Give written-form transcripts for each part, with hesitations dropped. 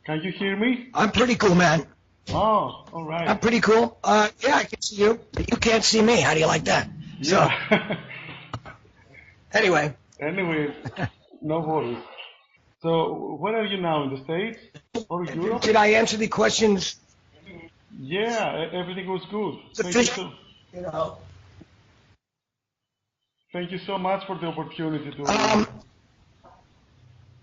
Can you hear me? I'm pretty cool, man. Oh, all right. I'm pretty cool. Yeah, I can see you, but you can't see me. How do you like that? So, Yeah. anyway, Anyway, no worries. So, where are you now? In the States or Europe? did I answer the questions Yeah, everything was good. sufficient? You know, Thank you so much for the opportunity to.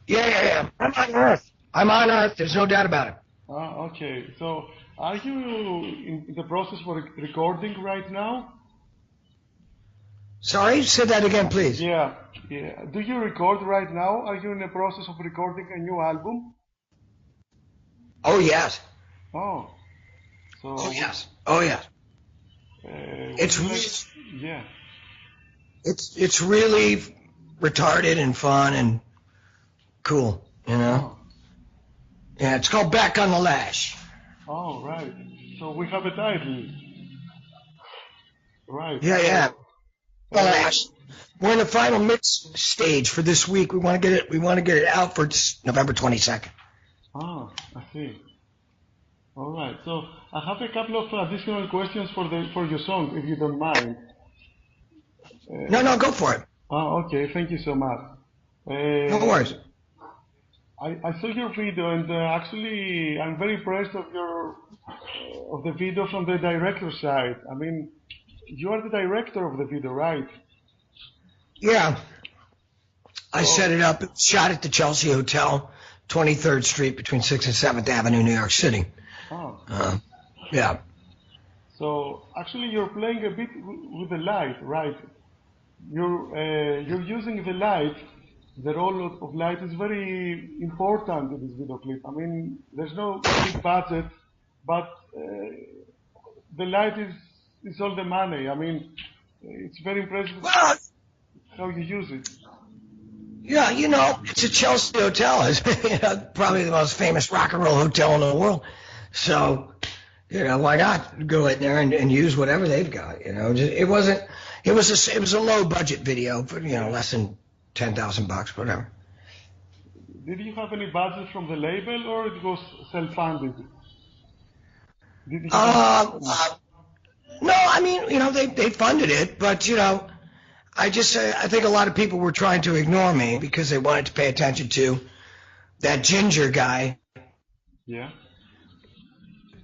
yeah. I'm on Earth. I'm on Earth. There's no doubt about it. Okay. So, are you in the process for recording right now? Sorry, say that again, please. Yeah. Yeah. Do you record right now? Are you in the process of recording a new album? Oh yes. Oh. Oh So. yes. Oh yes. It's Would you really, like? Yeah. it's really retarded and fun and cool. You know. Oh. Yeah, it's called Back on the Lash. Oh, right. So we have a title. Right. Yeah. So, The Lash. We're in the final mix stage for this week. We want to get it. We want to get it out for November 22nd. I see. All right. So I have a couple of additional questions for your song, if you don't mind. No, go for it. Okay. Thank you so much. No worries. I saw your video, and actually, I'm very impressed of the video from the director side. I mean, you are the director of the video, right? Yeah. I set it up, shot at the Chelsea Hotel, 23rd Street between 6th and 7th Avenue, New York City. Oh. Yeah. So actually, you're playing a bit with the light, right? You're using the light. The role of light is very important in this video clip. I mean, there's no big budget, but the light is all the money. I mean, it's very impressive Well, how you use it. yeah, it's a Chelsea Hotel. It's probably the most famous rock and roll hotel in the world. So, why not go in there and use whatever they've got? It was a low budget video for less than $10,000, whatever. Did you have any budget from the label, or it was self-funded? Did you have No, I mean, they funded it, but I think a lot of people were trying to ignore me because they wanted to pay attention to that ginger guy, Yeah.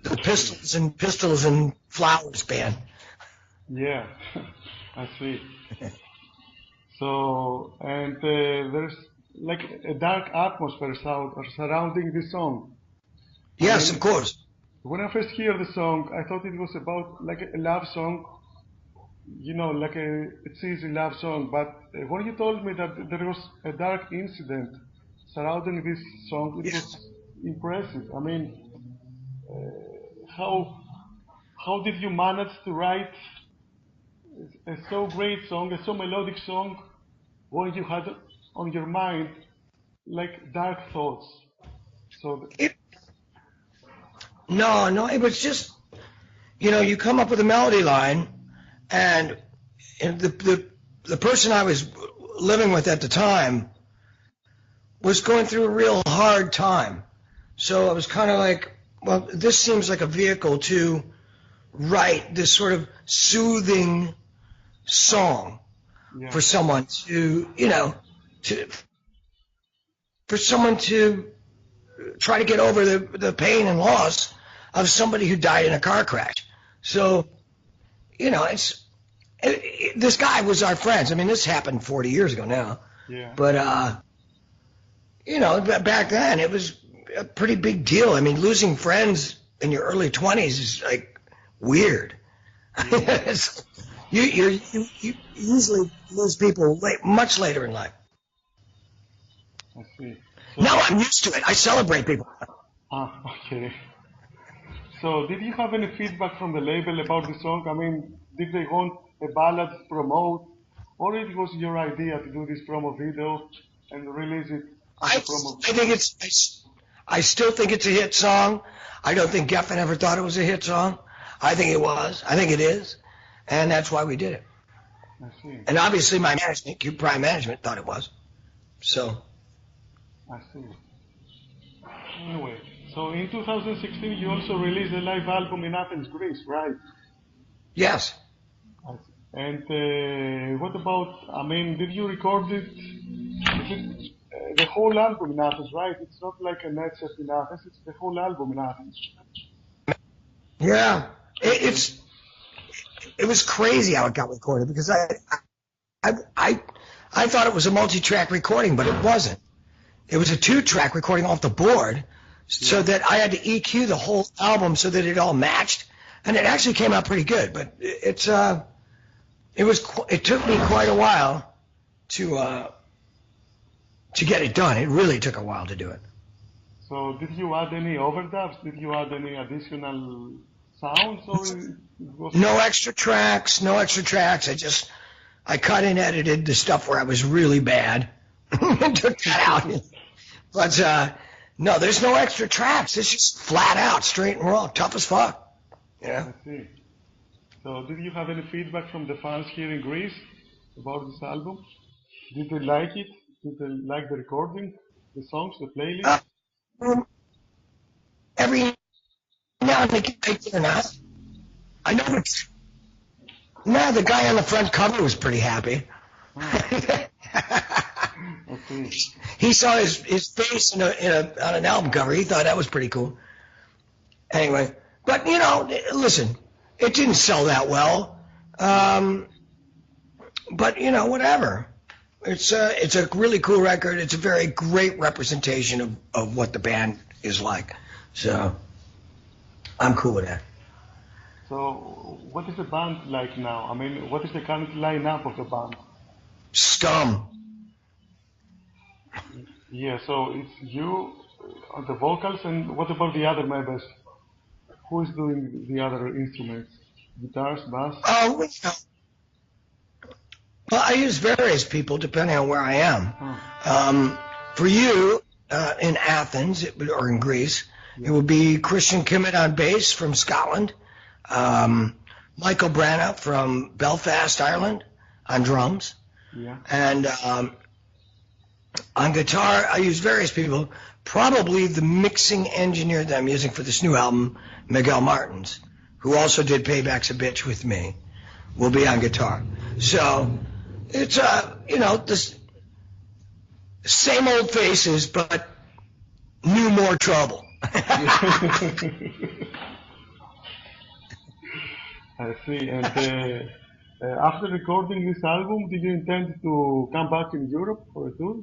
the Pistols and Flowers band. Yeah, I see. So, and there's like a dark atmosphere surrounding the song. Yes, of course. When I first hear the song, I thought it was about like a love song, like a cheesy love song. But when you told me that there was a dark incident surrounding this song, it was impressive. I mean, how did you manage to write a so great song, a so melodic song, when you had on your mind like dark thoughts? So No, it was just, you come up with a melody line, and the person I was living with at the time was going through a real hard time. So I was kind of like, well, this seems like a vehicle to write this sort of soothing song for someone for someone to try to get over the pain and loss of somebody who died in a car crash. So, this guy was our friends. I mean, this happened 40 years ago now. Yeah. But, back then it was a pretty big deal. I mean, losing friends in your early 20s is like weird. Yeah. You usually lose people much later in life. I see. So, Now I'm used to it. I celebrate people. Okay. So, did you have any feedback from the label about the song? I mean, did they want a ballad to promote, or it was your idea to do this promo video and release it as a promo? I still think it's a hit song. I don't think Geffen ever thought it was a hit song. I think it was. I think it is. And that's why we did it. I see. And obviously my management, Q Prime Management, thought it was. So. I see. Anyway, So in 2016, you also released a live album in Athens, Greece, right? Yes. And what about, I mean, did you record it? Is it the whole album in Athens, right? It's not like a net set in Athens, it's the whole album in Athens. Yeah. Okay. It was crazy how it got recorded because I, I, I thought it was a multi-track recording, but it wasn't. It was a 2-track recording off the board, so that I had to EQ the whole album so that it all matched, and it actually came out pretty good. But it took me quite a while to get it done. It really took a while to do it. So did you add any overdubs? Did you add any additional sounds? Or it was... No extra tracks. I cut and edited the stuff where I was really bad and took that out. But no, there's no extra tracks. It's just flat out, straight and raw, tough as fuck. Yeah. I see. So did you have any feedback from the fans here in Greece about this album? Did they like it? Did they like the recording, the songs, the playlist? Every now and again, I get or not. I know it's... No, the guy on the front cover was pretty happy. Okay. He saw his face on an album cover. He thought that was pretty cool. Anyway, but listen, it didn't sell that well. But whatever. It's a really cool record. It's a very great representation of what the band is like. So I'm cool with that. So what is the band like now? I mean, what is the current lineup of the band? Scum. Yeah, so it's you on the vocals, and what about the other members? Who is doing the other instruments? Guitars, bass? Oh, well, I use various people depending on where I am. For you, in Athens or in Greece, it would be Christian Kimmett on bass from Scotland, Michael Branagh from Belfast, Ireland, on drums, and on guitar I use various people. Probably the mixing engineer that I'm using for this new album, Miguel Martins, who also did Payback's a Bitch with me, will be on guitar. So it's the same old faces, but new more trouble. I see. And after recording this album, did you intend to come back in Europe for a tour?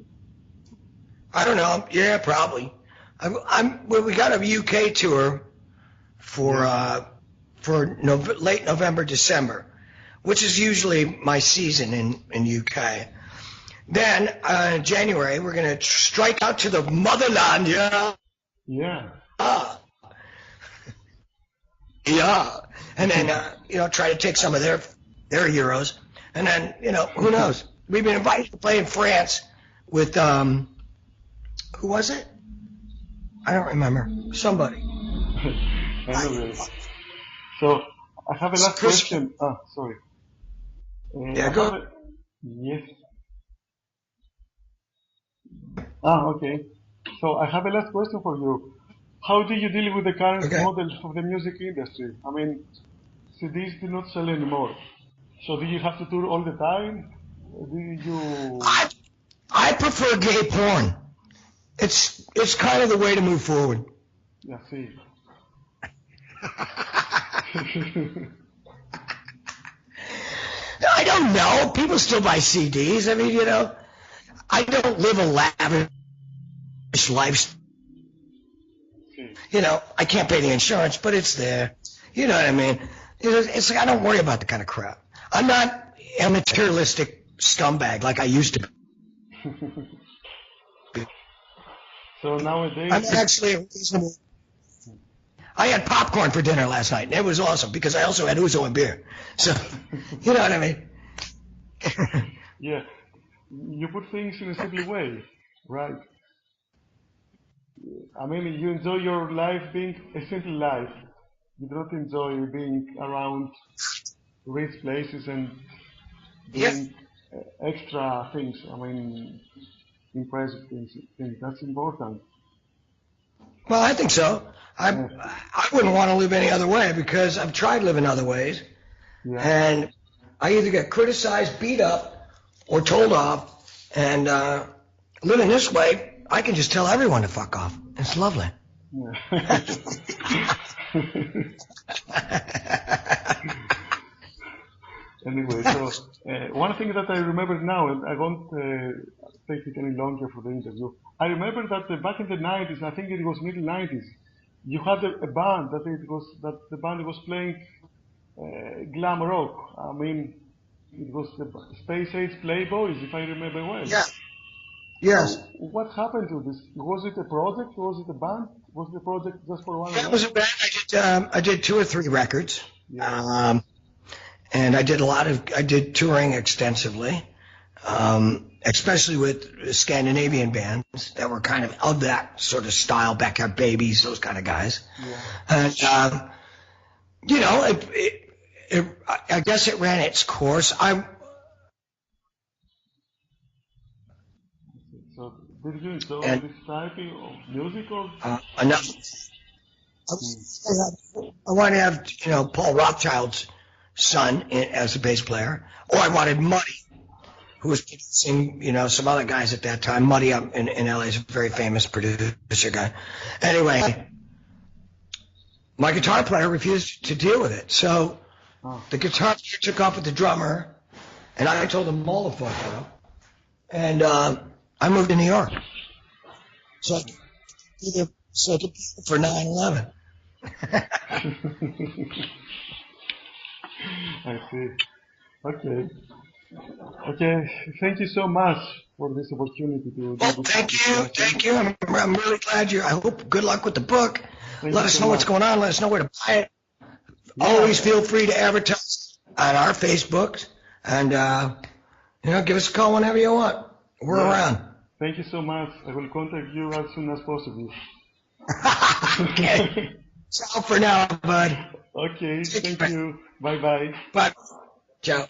I don't know. Yeah, probably. We got a UK tour for late November, December, which is usually my season in UK. Then in January we're gonna strike out to the motherland. Yeah. Yeah. And then try to take some of their heroes. And then who knows? We've been invited to play in France with who was it? I don't remember. Somebody. So I have a last question. Sorry. Yeah, go. Yes. Okay. So I have a last question for you. How do you deal with the current model of the music industry? I mean, CDs do not sell anymore. So do you have to tour all the time? Do you... I prefer gay porn. It's kind of the way to move forward. Yeah, see. I don't know. People still buy CDs. I mean, I don't live a lavish life. I can't pay the insurance, but it's there. You know what I mean? It's like I don't worry about the kind of crap. I'm not a materialistic scumbag like I used to be. So nowadays... I'm actually a reasonable... I had popcorn for dinner last night, and it was awesome because I also had ouzo and beer. So, you know what I mean? Yeah. You put things in a simple way, right? I mean, you enjoy your life being a simple life. You do not enjoy being around rich places and doing extra things. I mean, impressive things. That's important. Well, I think so. I wouldn't want to live any other way because I've tried living other ways, Yeah. and I either get criticized, beat up, or told off. And living this way, I can just tell everyone to fuck off. It's lovely. Yeah. Anyway, so one thing that I remember now, and I won't take it any longer for the interview. I remember that back in the 90s, I think it was middle 90s, you had a band that the band was playing glam rock. I mean, it was the Space Age Playboys, if I remember well. Yeah. Yes. So what happened to this? Was it a project? Was it a band? Was it a project just for one That night? was a band. I did 2 or 3 records. Yeah. And I did touring extensively, especially with Scandinavian bands that were kind of that sort of style, Backyard Babies, those kind of guys. Yeah. And, I guess it ran its course. So did you enjoy And this type of music or? enough. I wanted to have, Paul Rothchild's son as a bass player, or I wanted Muddy, who was producing, some other guys at that time. Muddy up in LA is a very famous producer guy. Anyway, my guitar player refused to deal with it, so the guitar player took off with the drummer, and I told him all the fuck up, and I moved to New York, so I could be for 9/11. I see. Okay. Okay. Thank you so much for this opportunity to do Well, this. thank you. I'm really glad I hope good luck with the book. Let us know what's going on. Let us know where to buy it. Yeah. Always feel free to advertise on our Facebook, and give us a call whenever you want. We're around. Thank you so much. I will contact you as soon as possible. Okay. Ciao for now, bud. Okay. Thank you. Bye bye. Bye. Ciao.